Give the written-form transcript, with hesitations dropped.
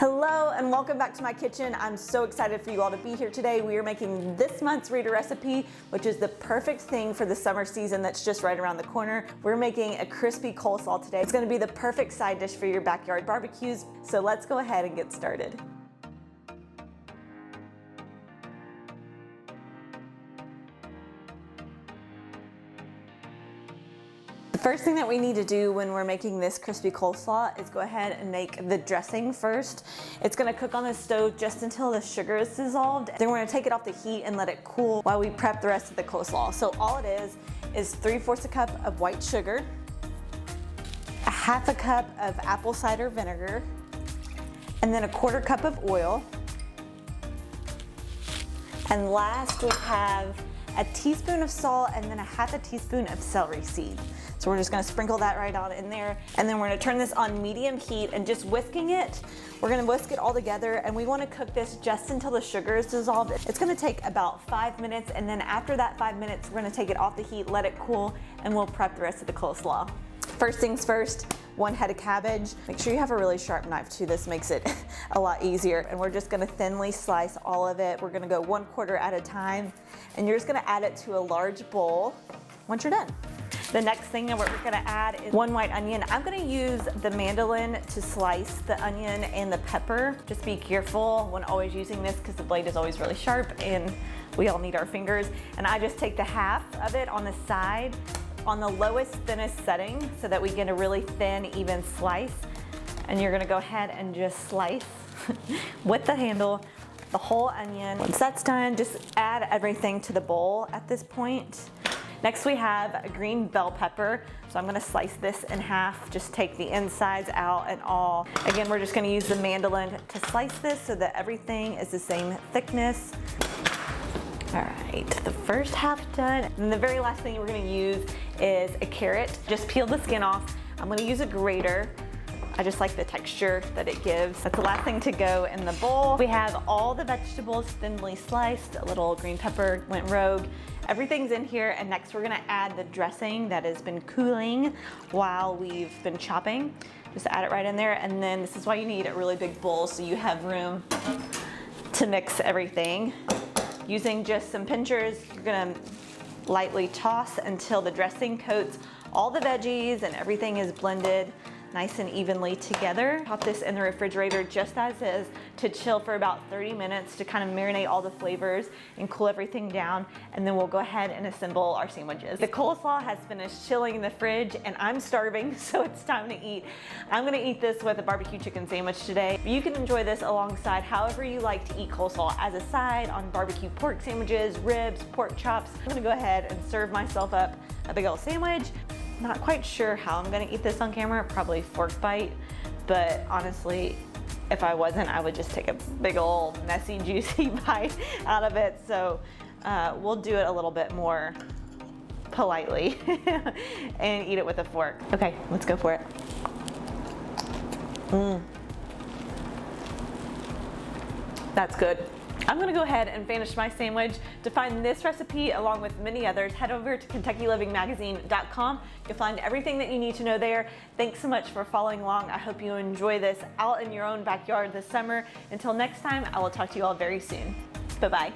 Hello and welcome back to my kitchen. I'm so excited for you all to be here today. We are making this month's reader recipe, which is the perfect thing for the summer season that's just right around the corner. We're making a crispy coleslaw today. It's gonna be the perfect side dish for your backyard barbecues. So let's go ahead and get started. The first thing that we need to do when we're making this crispy coleslaw is go ahead and make the dressing first. It's gonna cook on the stove just until the sugar is dissolved. Then we're gonna take it off the heat and let it cool while we prep the rest of the coleslaw. So all it is 3/4 a cup of white sugar, a 1/2 cup of apple cider vinegar, and then a 1/4 cup of oil. And last we have a teaspoon of salt and then a 1/2 teaspoon of celery seed. So we're just gonna sprinkle that right on in there. And then we're gonna turn this on medium heat and just whisking it. We're gonna whisk it all together and we wanna cook this just until the sugar is dissolved. It's gonna take about 5 minutes, and then after that 5 minutes, we're gonna take it off the heat, let it cool, and we'll prep the rest of the coleslaw. First things first, 1 head of cabbage. Make sure you have a really sharp knife too. This makes it a lot easier. And we're just gonna thinly slice all of it. We're gonna go 1/4 at a time. And you're just gonna add it to a large bowl once you're done. The next thing that we're gonna add is 1 white onion. I'm gonna use the mandolin to slice the onion and the pepper. Just be careful when always using this because the blade is always really sharp and we all need our fingers. And I just take the 1/2 of it on the side on the lowest, thinnest setting so that we get a really thin, even slice. And you're gonna go ahead and just slice with the handle the whole onion. Once that's done, just add everything to the bowl at this point. Next we have a green bell pepper. So I'm gonna slice this in 1/2, just take the insides out and all. Again, we're just gonna use the mandolin to slice this so that everything is the same thickness. All right, the first 1/2 done. And the very last thing we're gonna use is a carrot. Just peel the skin off. I'm gonna use a grater. I just like the texture that it gives. That's the last thing to go in the bowl. We have all the vegetables thinly sliced. A little green pepper went rogue. Everything's in here, and next we're gonna add the dressing that has been cooling while we've been chopping. Just add it right in there, and then this is why you need a really big bowl so you have room to mix everything. Using just some pinchers, you're gonna lightly toss until the dressing coats all the veggies and everything is blended nice and evenly together. Pop this in the refrigerator just as is to chill for about 30 minutes to kind of marinate all the flavors and cool everything down, and then we'll go ahead and assemble our sandwiches. The coleslaw has finished chilling in the fridge and I'm starving, so it's time to eat. I'm gonna eat this with a barbecue chicken sandwich today. You can enjoy this alongside however you like to eat coleslaw, as a side on barbecue pork sandwiches, ribs, pork chops. I'm gonna go ahead and serve myself up a big old sandwich. Not quite sure how I'm gonna eat this on camera, probably fork bite, but honestly, if I wasn't, I would just take a big old messy, juicy bite out of it. So we'll do it a little bit more politely and eat it with a fork. Okay, let's go for it. That's good. I'm gonna go ahead and finish my sandwich. To find this recipe along with many others, head over to KentuckyLivingMagazine.com. You'll find everything that you need to know there. Thanks so much for following along. I hope you enjoy this out in your own backyard this summer. Until next time, I will talk to you all very soon. Bye-bye.